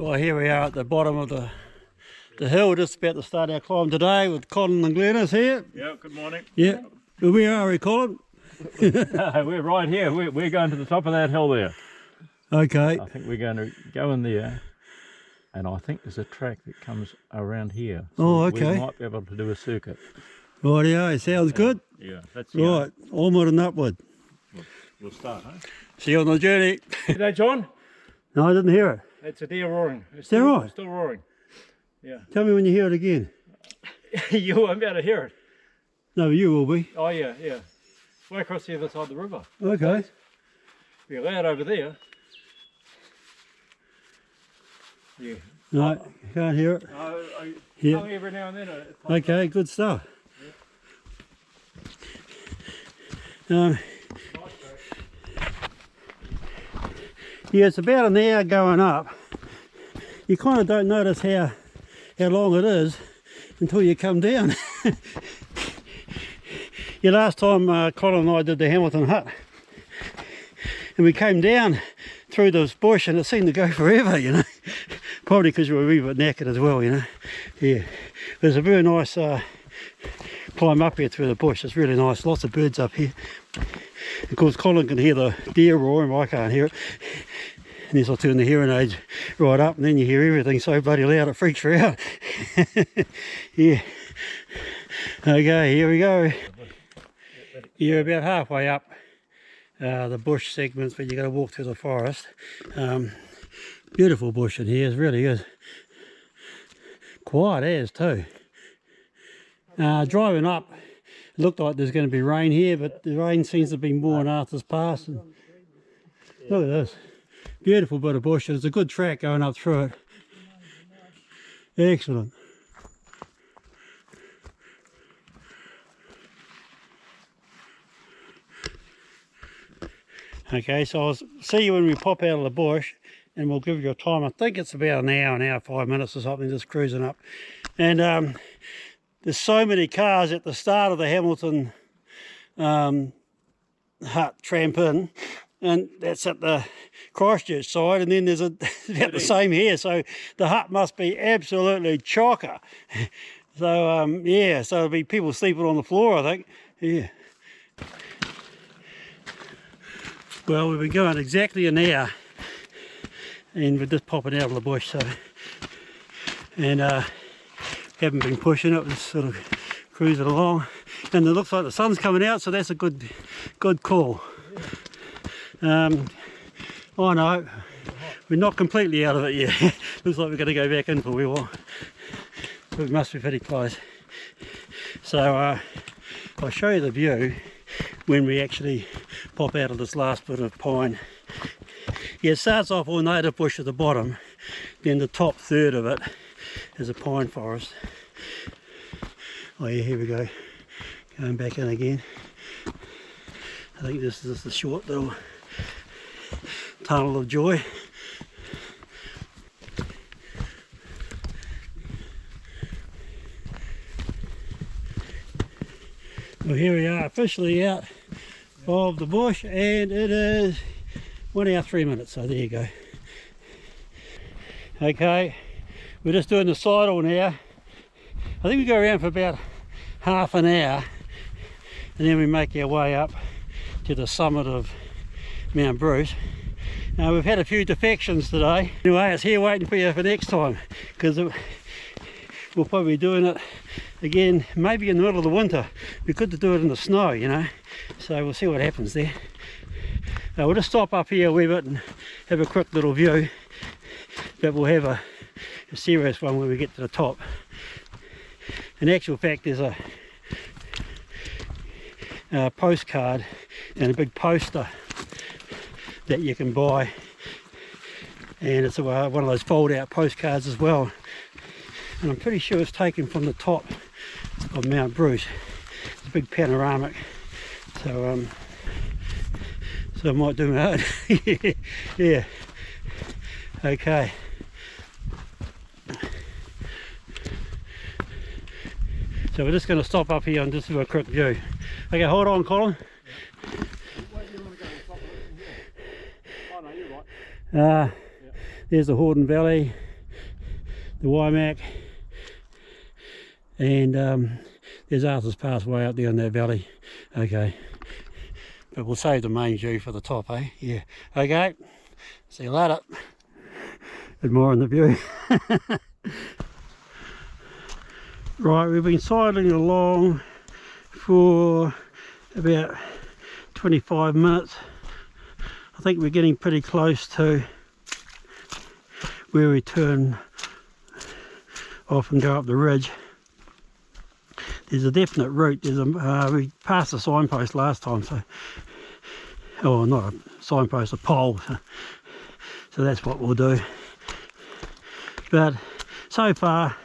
Well, here we are at the bottom of the hill, just about to start our climb today with Colin and Glen is here. Yeah, good morning. Yeah, where are we, Colin? We're right here. We're going to the top of that hill there. Okay. I think we're going to go in there, and I think there's a track that comes around here. So oh, okay. We might be able to do a circuit. Rightio, sounds good. Yeah, that's right. Onward and upward. We'll start, huh? See you on the journey. G'day, John. No, I didn't hear it. It's a deer roaring. It's that right? Still roaring. Yeah. Tell me when you hear it again. You won't be able to hear it. No, you will be. Oh yeah, yeah. Way across the other side of the river. Okay. Be loud over there. Yeah. No, can't hear it. Yeah. Every now and then. Okay, good stuff. Yeah, it's about an hour going up. You kind of don't notice how long it is until you come down. Yeah, last time Colin and I did the Hamilton hut, and we came down through this bush and it seemed to go forever, you know. Probably because we were a wee bit knackered as well, you know. Yeah, there's a very nice climb up here through the bush. It's really nice, lots of birds up here. Of course Colin can hear the deer roar and I can't hear it. Unless I turn the hearing aids right up, and then you hear everything so bloody loud it freaks you out. Yeah. Okay, here we go. You're about halfway up the bush segments, but you got to walk through the forest. Beautiful bush in here, it really is. Quiet as too. Driving up, it looked like there's going to be rain here, but the rain seems to be more after it's passed. And look at this. Beautiful bit of bush. There's a good track going up through it. Excellent. Okay, so I'll see you when we pop out of the bush and we'll give you a time. I think it's about an hour, 5 minutes or something, just cruising up. And there's so many cars at the start of the Hamilton hut tramp in, and that's at the Christchurch side, and then there's about the same here, so the hut must be absolutely chocker. So yeah, so there'll be people sleeping on the floor, I think. Yeah. Well, we've been going exactly an hour and we're just popping out of the bush, so, and haven't been pushing it, just sort of cruising along, and it looks like the sun's coming out, so that's a good call. Oh no, we're not completely out of it yet. Looks like we're going to go back in for a wee while. We must be pretty close. So I'll show you the view when we actually pop out of this last bit of pine. Yeah, it starts off all native bush at the bottom, then the top third of it is a pine forest. Oh yeah, here we go. Going back in again. I think this is just a short little tunnel of joy. Well, here we are, officially out of the bush, and it is 1 hour 3 minutes, so there you go. Okay, we're just doing the sidle now. I think we go around for about half an hour, and then we make our way up to the summit of Mount Bruce. We've had a few defections today. Anyway, it's here waiting for you for next time, because we'll probably be doing it again maybe in the middle of the winter. Be good to do it in the snow, you know, so we'll see what happens there. We'll just stop up here a wee bit and have a quick little view, but we'll have a serious one when we get to the top. In actual fact, there's a postcard and a big poster that you can buy, and it's one of those fold out postcards as well, and I'm pretty sure it's taken from the top of Mount Bruce. It's a big panoramic, so I might do my own. Yeah, okay. So we're just going to stop up here and just do a quick view. Okay, hold on, Colin. There's the Horden Valley, the Waimak, and there's Arthur's Pass way up there in that valley. Okay, but we'll save the main view for the top, eh? Yeah. Okay, see you later. Admiring the view. Right, we've been sidling along for about 25 minutes. I think we're getting pretty close to where we turn off and go up the ridge. There's a definite route. We passed a signpost last time, so not a signpost, a pole. So that's what we'll do. But so far,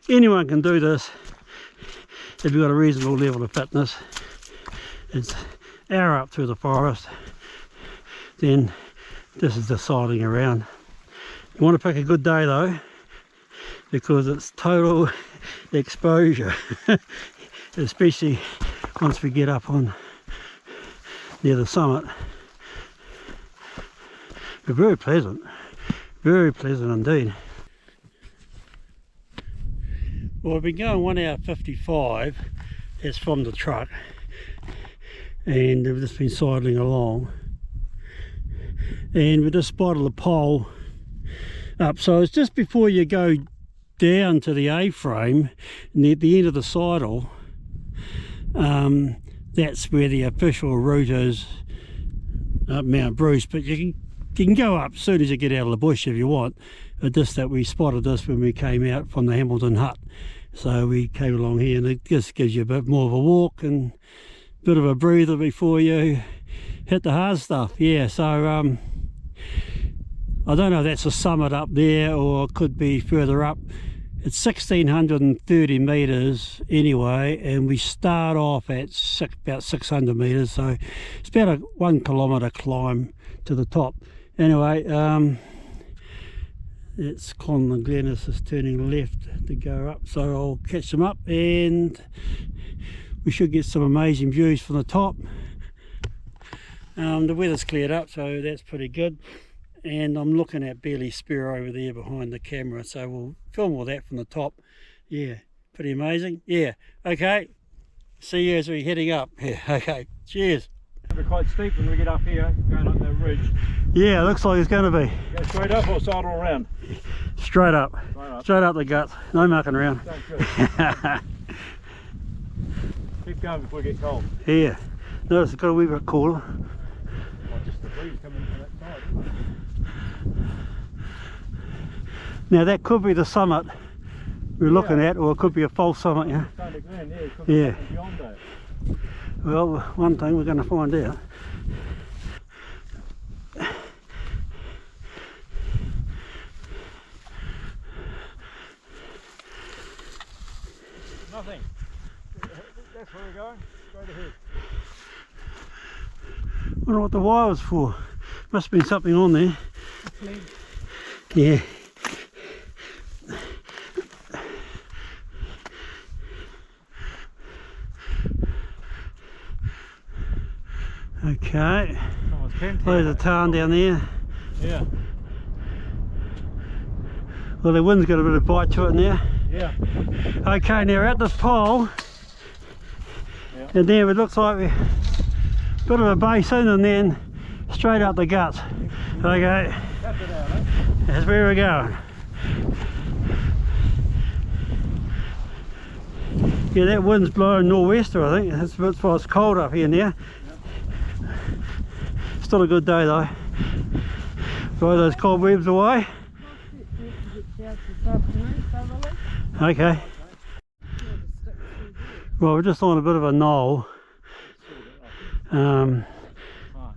anyone can do this if you've got a reasonable level of fitness. It's an hour up through the forest. Then this is the sidling around. You want to pick a good day though, because it's total exposure, especially once we get up on near the summit. But very pleasant indeed. Well, we've been going 1 hour 55, that's from the truck, and we've just been sidling along, and we just spotted the pole up. So it's just before you go down to the A-frame, near the end of the sidle. That's where the official route is up Mount Bruce, but you can go up as soon as you get out of the bush if you want. But just that we spotted this when we came out from the Hamilton hut, so we came along here, and it just gives you a bit more of a walk and a bit of a breather before you hit the hard stuff. Yeah, so I don't know if that's a summit up there or it could be further up. It's 1630 metres anyway, and we start off at about 600 metres, so it's about a 1 kilometre climb to the top. Anyway, it's Colin and Glen is just turning left to go up, so I'll catch them up and we should get some amazing views from the top. The weather's cleared up, so that's pretty good. And I'm looking at Bailey Spur over there behind the camera, so we'll film all that from the top. Yeah, pretty amazing. Yeah, okay, see you as we're heading up. Yeah, okay, cheers. It'll be quite steep when we get up here, going up that ridge. Yeah, it looks like it's going to be. Go straight up or sidle around? Straight up. Straight up the guts, no mucking around. Keep going before we get cold. Yeah, notice it's got a wee bit cooler. Oh, just the breeze coming from that side, isn't it? Now that could be the summit we're looking at, or it could be a false summit, yeah? Glen, it could be beyond that. Well, one thing we're going to find out. Nothing. That's where we're going. Straight ahead. Wonder what the wire was for. Must have been something on there. Yeah. Okay. There's a tarn down there. Yeah. Well, the wind's got a bit of bite to it now. Yeah. Okay, now we're at this pole. Yeah. And there it looks like we're a bit of a basin and then straight up the guts. Okay. That's where we're going. Yeah, that wind's blowing nor'wester, I think. That's why it's cold up here now. Still a good day though. Throw those cobwebs away. Okay. Well, we're just on a bit of a knoll. Well,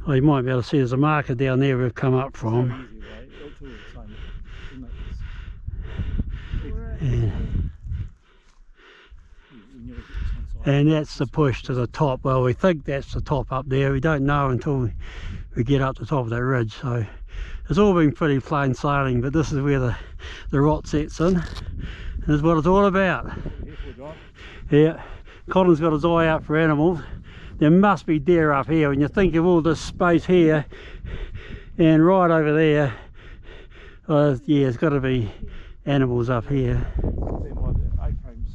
you might be able to see there's a marker down there we've come up from. And that's the push to the top. Well, we think that's the top up there. We don't know until we get up the top of that ridge. So it's all been pretty plain sailing, but this is where the rot sets in. And that's what it's all about. Yeah, Colin's got his eye out for animals. There must be deer up here. When you think of all this space here and right over there, yeah, it's got to be animals up here. There by the A-frames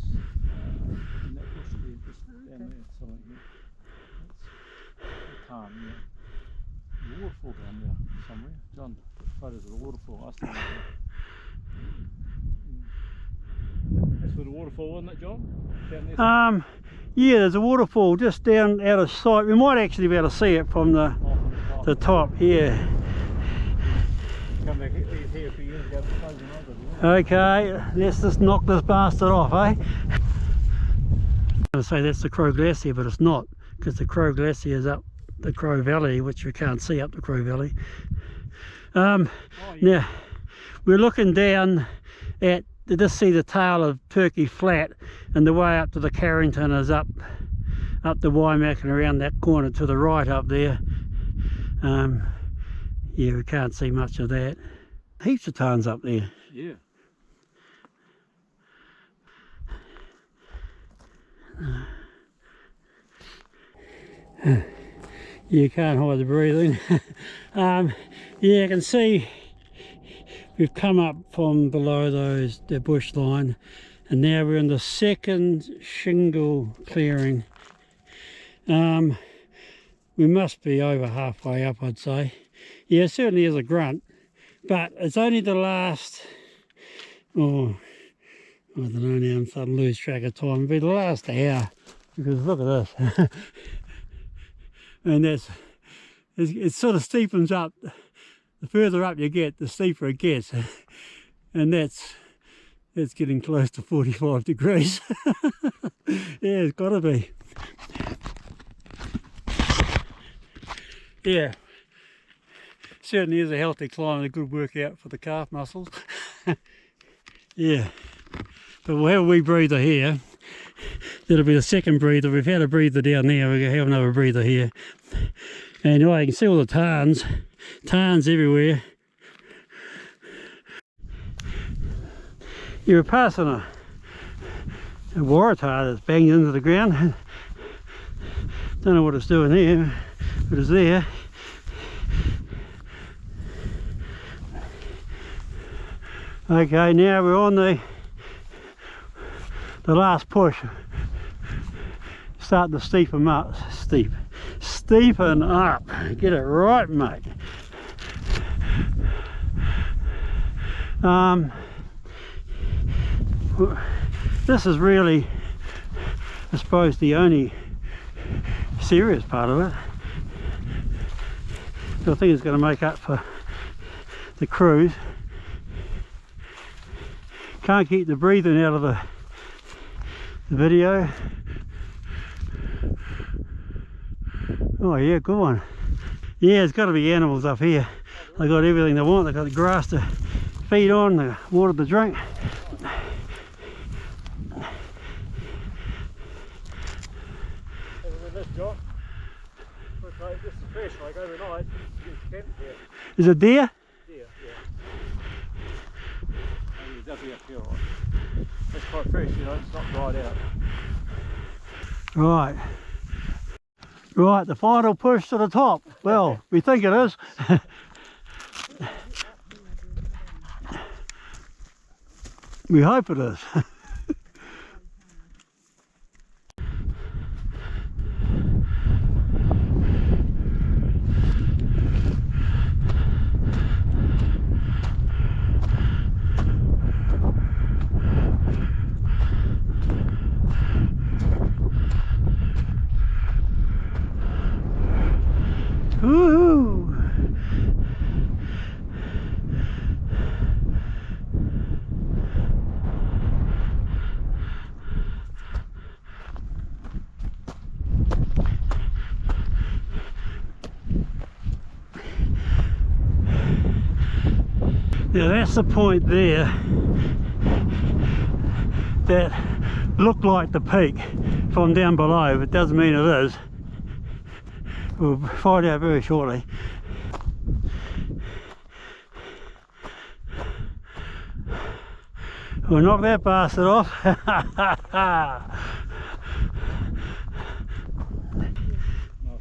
in that bush there, just down there, something here. That's calm, yeah. The waterfall down there somewhere. John took photos of the waterfall. I still That's where the waterfall, wasn't it, John? Down there. Yeah, there's a waterfall just down out of sight. We might actually be able to see it from the top. Yeah. Come back here a few years ago. Okay, let's just knock this bastard off, eh? I'm going to say that's the Crow Glacier, but it's not, because the Crow Glacier is up the Crow Valley, which we can't see up the Crow Valley. Now, we're looking down at, to just see the tail of Turkey Flat, and the way up to the Carrington is up the Waimak and around that corner to the right up there. Yeah, we can't see much of that. Heaps of tons up there. Yeah. You can't hide the breathing. Yeah, you can see we've come up from below the bush line, and now we're in the second shingle clearing. We must be over halfway up, I'd say. Yeah, it certainly is a grunt, but it's only the last, oh, I don't know now, I'm starting to lose track of time. It'll be the last hour, because look at this. And it sort of steepens up. The further up you get, the steeper it gets. And that's getting close to 45 degrees. Yeah, it's got to be. Yeah, certainly is a healthy climb and a good workout for the calf muscles. Yeah, but we'll have a wee breather here. That'll be the second breather. We've had a breather down there, we're going to have another breather here. And you can see all the tarns everywhere. You were passing a waratah that's banged into the ground. Don't know what it's doing here, but it's there. Okay, now we're on the last push. Starting to steepen up. Steepen up. Get it right, mate. This is really, I suppose, the only serious part of it. So I think it's going to make up for the cruise. Can't keep the breathing out of the video. Oh yeah, good one. Yeah, there's got to be animals up here. They got everything they want. They got the grass to feed on, the water to drink. This is fresh, like overnight. Is it deer? Yeah. It's definitely up here, right? It's quite fresh, you know, it's not dried out. Right, the final push to the top. Well, we think it is. We hope it is. Woohoo! Now that's the point there that looked like the peak from down below, but doesn't mean it is. We'll find out very shortly. We'll knock that bastard off. I'll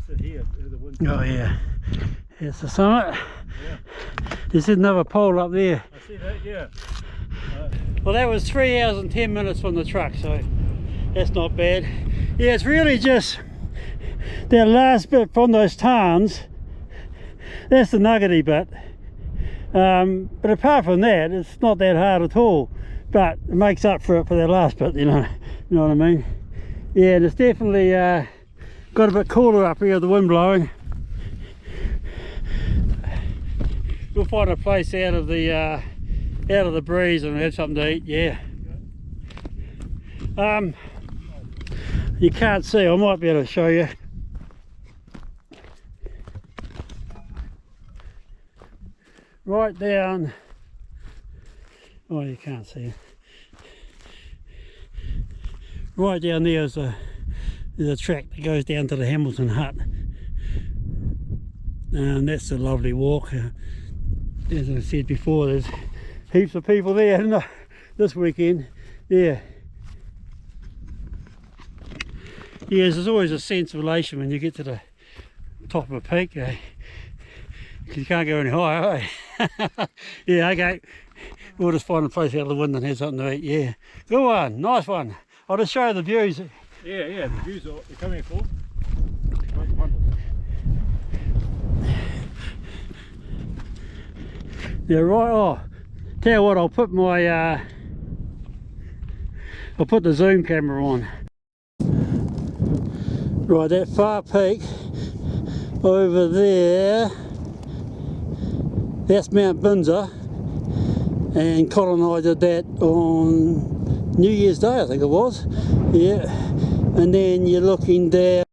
sit here. Oh yeah, here's the summit. Yeah. There's another pole up there. I see that, yeah. Well, that was 3 hours and 10 minutes from the truck, so that's not bad. Yeah, it's really just that last bit from those tarns. That's the nuggety bit. But apart from that, it's not that hard at all. But it makes up for it for that last bit, you know what I mean? Yeah, and it's definitely got a bit cooler up here with the wind blowing. We'll find a place out of the breeze and have something to eat. Yeah. You can't see. I might be able to show you. Right down. Oh, you can't see it. Right down there is a track that goes down to the Hamilton hut, and that's a lovely walk. As I said before, there's heaps of people there this weekend. Yeah. Yes, there's always a sense of elation when you get to the top of a peak, because you can't go any higher, eh? Yeah, okay. We'll just find a place out of the wind and have something to eat. Yeah. Good one, nice one. I'll just show you the views. Yeah, the views are coming for. Yeah, right. Oh, tell you what, I'll put the zoom camera on. Right, that far peak over there, that's Mount Binzer, and Colin and I did that on New Year's Day, I think it was. Yeah, and then you're looking down.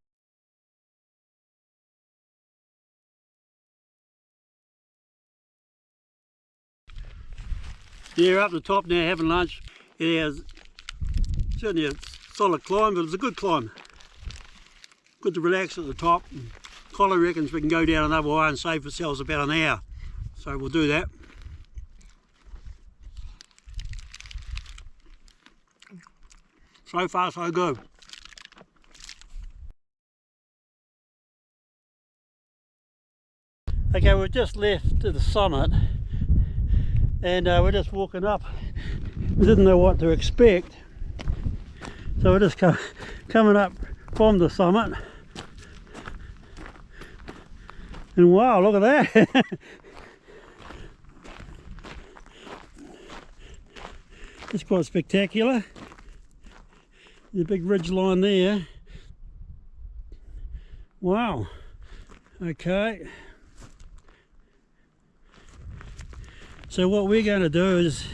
Yeah, up the top now having lunch. Yeah, it's certainly a solid climb, but it's a good climb. Good to relax at the top. Colin reckons we can go down another way and save ourselves about an hour. So we'll do that. So far so good. Okay, we've just left the summit and we're just walking up. We didn't know what to expect, so we're just coming up from the summit. And wow, look at that. It's quite spectacular. There's a big ridge line there. Wow. Okay. So what we're going to do is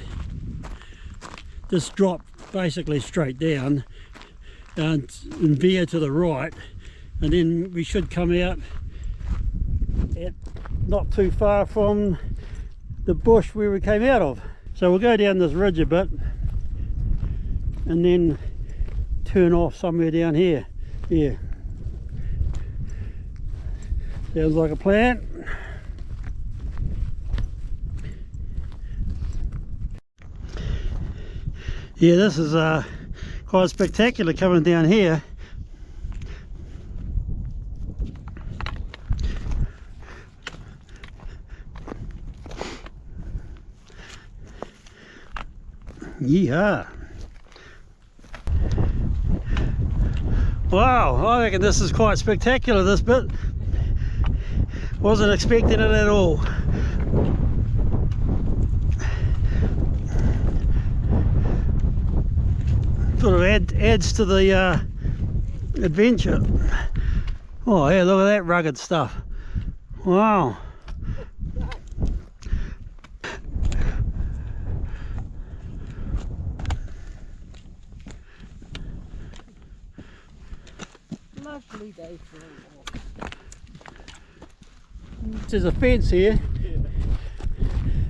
just drop basically straight down and veer to the right, and then we should come out at not too far from the bush where we came out of. So we'll go down this ridge a bit and then turn off somewhere down here. Yeah. Sounds like a plan. Yeah, this is quite spectacular coming down here. Yeah. Wow, I reckon this is quite spectacular, this bit. Wasn't expecting it at all. Sort of adds to the adventure. Oh yeah, look at that rugged stuff. Wow. Lovely day for a walk. There's a fence here.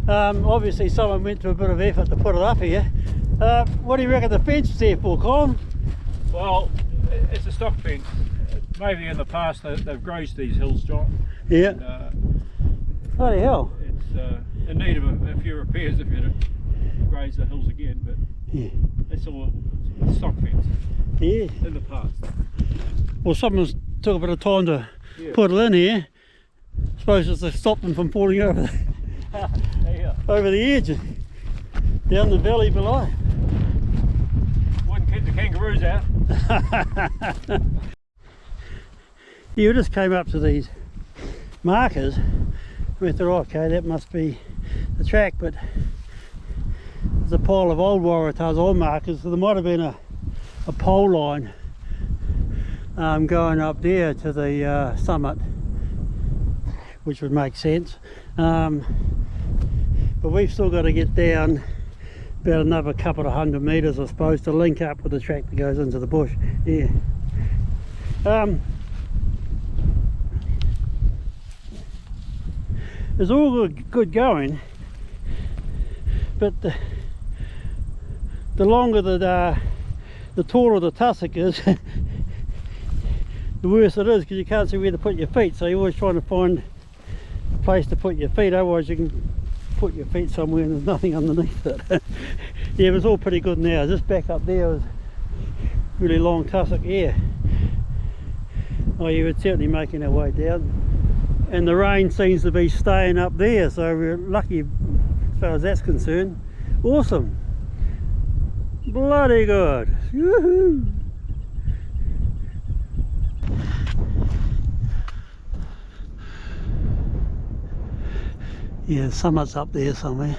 Obviously someone went to a bit of effort to put it up here. What do you reckon the fence is there for, Colin? Well, it's a stock fence. Maybe in the past they've grazed these hills, John. Yeah. And, bloody hell. It's in need of a few repairs if you graze the hills again, but yeah, it's all a stock fence. Yeah. In the past. Well, someone's took a bit of time to put it in here. I suppose it's to stop them from falling over Yeah. over the edge. Down the valley below. Wouldn't keep the kangaroos out. You just came up to these markers. We thought, oh, okay, that must be the track, but there's a pile of old Waratahs, old markers, so there might have been a pole line going up there to the summit, which would make sense. But we've still got to get down about another couple of 100 metres, I suppose, to link up with the track that goes into the bush. Yeah. It's all good going, but the longer the taller the tussock is, the worse it is, because you can't see where to put your feet, so you're always trying to find a place to put your feet, otherwise you can put your feet somewhere and there's nothing underneath it. Yeah, it was all pretty good now. Just back up there was really long tussock. Yeah. Oh, yeah, we're certainly making our way down. And the rain seems to be staying up there, so we're lucky as far as that's concerned. Awesome. Bloody good. Woohoo! Yeah, the summit's up there somewhere.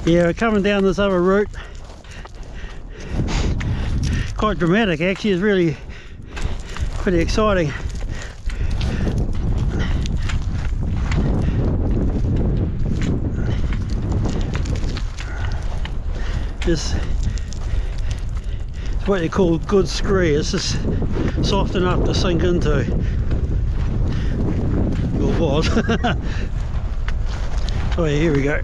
Yeah, we're coming down this other route. Quite dramatic actually, it's really pretty exciting. This is what you call good scree. It's just soft enough to sink into. Or was. Oh yeah, here we go.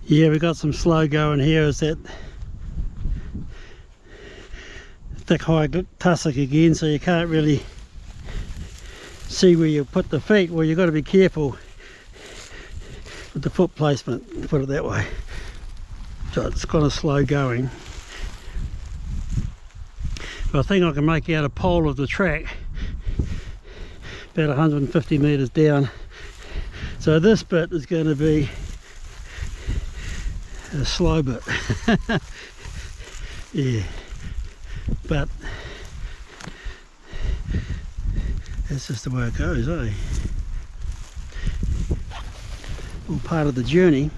Yeah, we got some slow going here. Is that thick high tussock again, so you can't really see where you put the feet. Well, you've got to be careful with the foot placement, put it that way. So it's kind of slow going. But I think I can make out a pole of the track about 150 metres down. So this bit is going to be a slow bit. Yeah, but that's just the way it goes, eh? All part of the journey.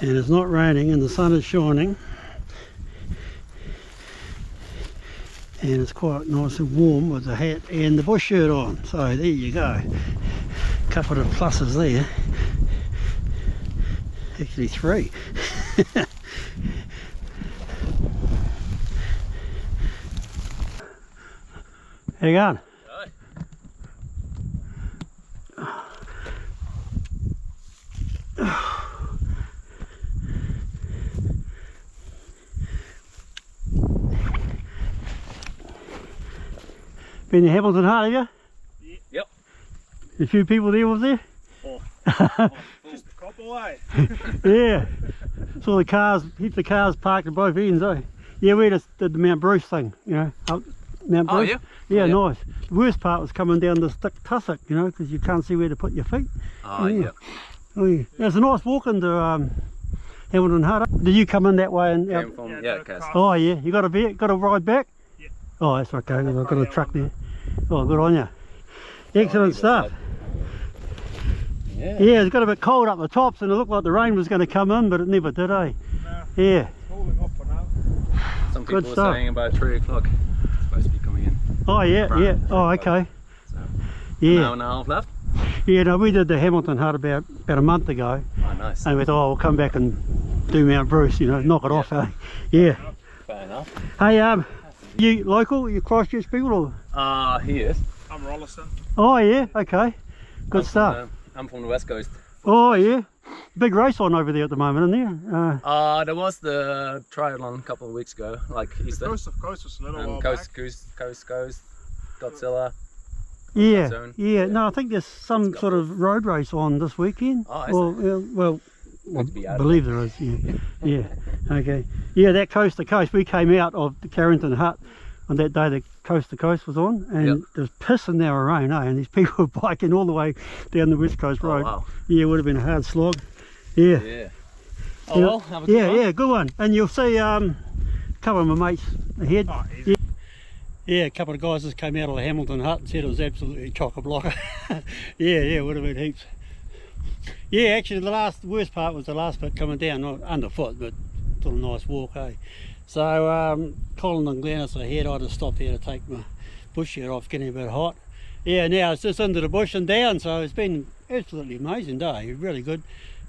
And it's not raining and the sun is shining, and it's quite nice and warm with the hat and the bush shirt on. So there you go, couple of pluses there. Actually 3. How you going? Hi. Been to Hamilton Heart, have you? Yep. A few people there, was there? Oh. Just a couple away. Yeah. Saw the cars, heaps of cars parked at both ends, eh? Yeah, we just did the Mount Bruce thing, you know, up Mount Bruce. Oh, yeah? Yeah, Oh, yeah. nice. The worst part was coming down this thick tussock, you know, because you can't see where to put your feet. Oh, yeah. Oh, yeah. It's a nice walk into Hamilton Heart. Did you come in that way? And Came from, yeah, oh, yeah. You got a ride back? Yeah. Oh, that's okay. I've got a truck there. Oh, good on you. Excellent stuff. Yeah. Yeah, it's got a bit cold up the tops and it looked like the rain was going to come in, but it never did, eh? No, Yeah. it's holding up for now. Some people Good were stuff. saying about 3 o'clock it's supposed to be coming in. Oh, yeah, Right. yeah. Oh, okay. So, an Yeah. hour and a half left. Yeah, no, we did the Hamilton Hut about a month ago. Oh, nice. And we thought, oh, we'll come back and do Mount Bruce, you know, knock it off, eh? Yeah. Fair enough. Hey, you local? You Christchurch people or? He is. I'm Rollison. Oh, yeah, okay. Good stuff. I'm from the West Coast. Oh yeah, big race on over there at the moment, isn't there? There was the triathlon a couple of weeks ago, like Easter. Coast of Coast was a little while Coast, back. Coast, Godzilla. Yeah, Zone. yeah. No, I think there's some sort of road race on this weekend. Oh, is well, Good to be I out believe there is. Yeah, yeah. Okay. Yeah, that coast to coast. We came out of the Carrington Hut on that day. The coast to coast was on, and Yep. there was pissing down rain, and these people were biking all the way down the West Coast Road. wow. Yeah, it would have been a hard slog. Yeah. Yeah. Oh well, have a good Yeah, one. yeah, good one. And you'll see a couple of my mates ahead. Oh, easy. Yeah, a couple of guys just came out of the Hamilton Hut and said it was absolutely chock-a-block. Yeah, it would have been heaps. Yeah, actually the worst part was the last bit coming down, not underfoot, but still a nice walk, eh? So Colin and Glen are ahead. I just stopped here to take my bush shirt off, getting a bit hot. Yeah, now it's just into the bush and down, so it's been absolutely amazing day, really good.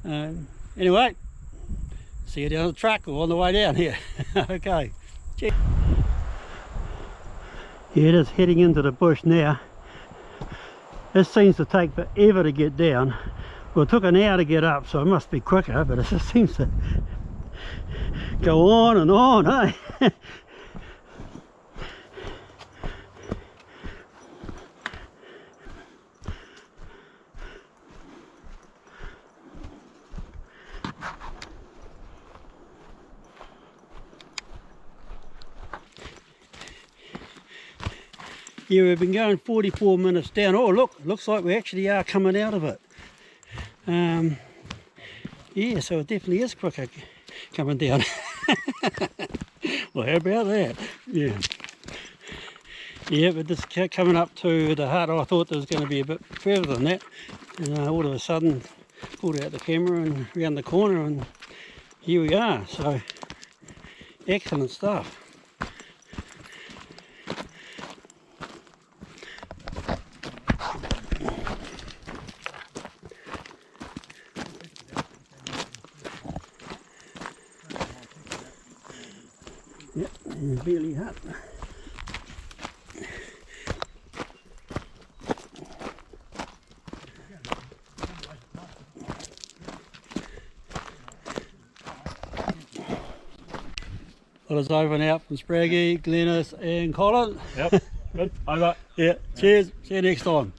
Anyway, see you down the track or on the way down here. Okay. Cheers. Yeah, it is heading into the bush now. This seems to take forever to get down. Well, it took an hour to get up, so it must be quicker, but it just seems to go on and on, eh? Yeah, we've been going 44 minutes down. Oh, look, looks like we actually are coming out of it. Yeah, so it definitely is quicker coming down. Well, how about that? Yeah. Yeah, but just coming up to the hut, I thought there was going to be a bit further than that. And all of a sudden, pulled out the camera and round the corner, and here we are. So, excellent stuff. Yep, and Bailey Hut. Well, it's over now from Spraggo, Glen and Colin. Yep. Good. Over. Yeah, cheers. See you next time.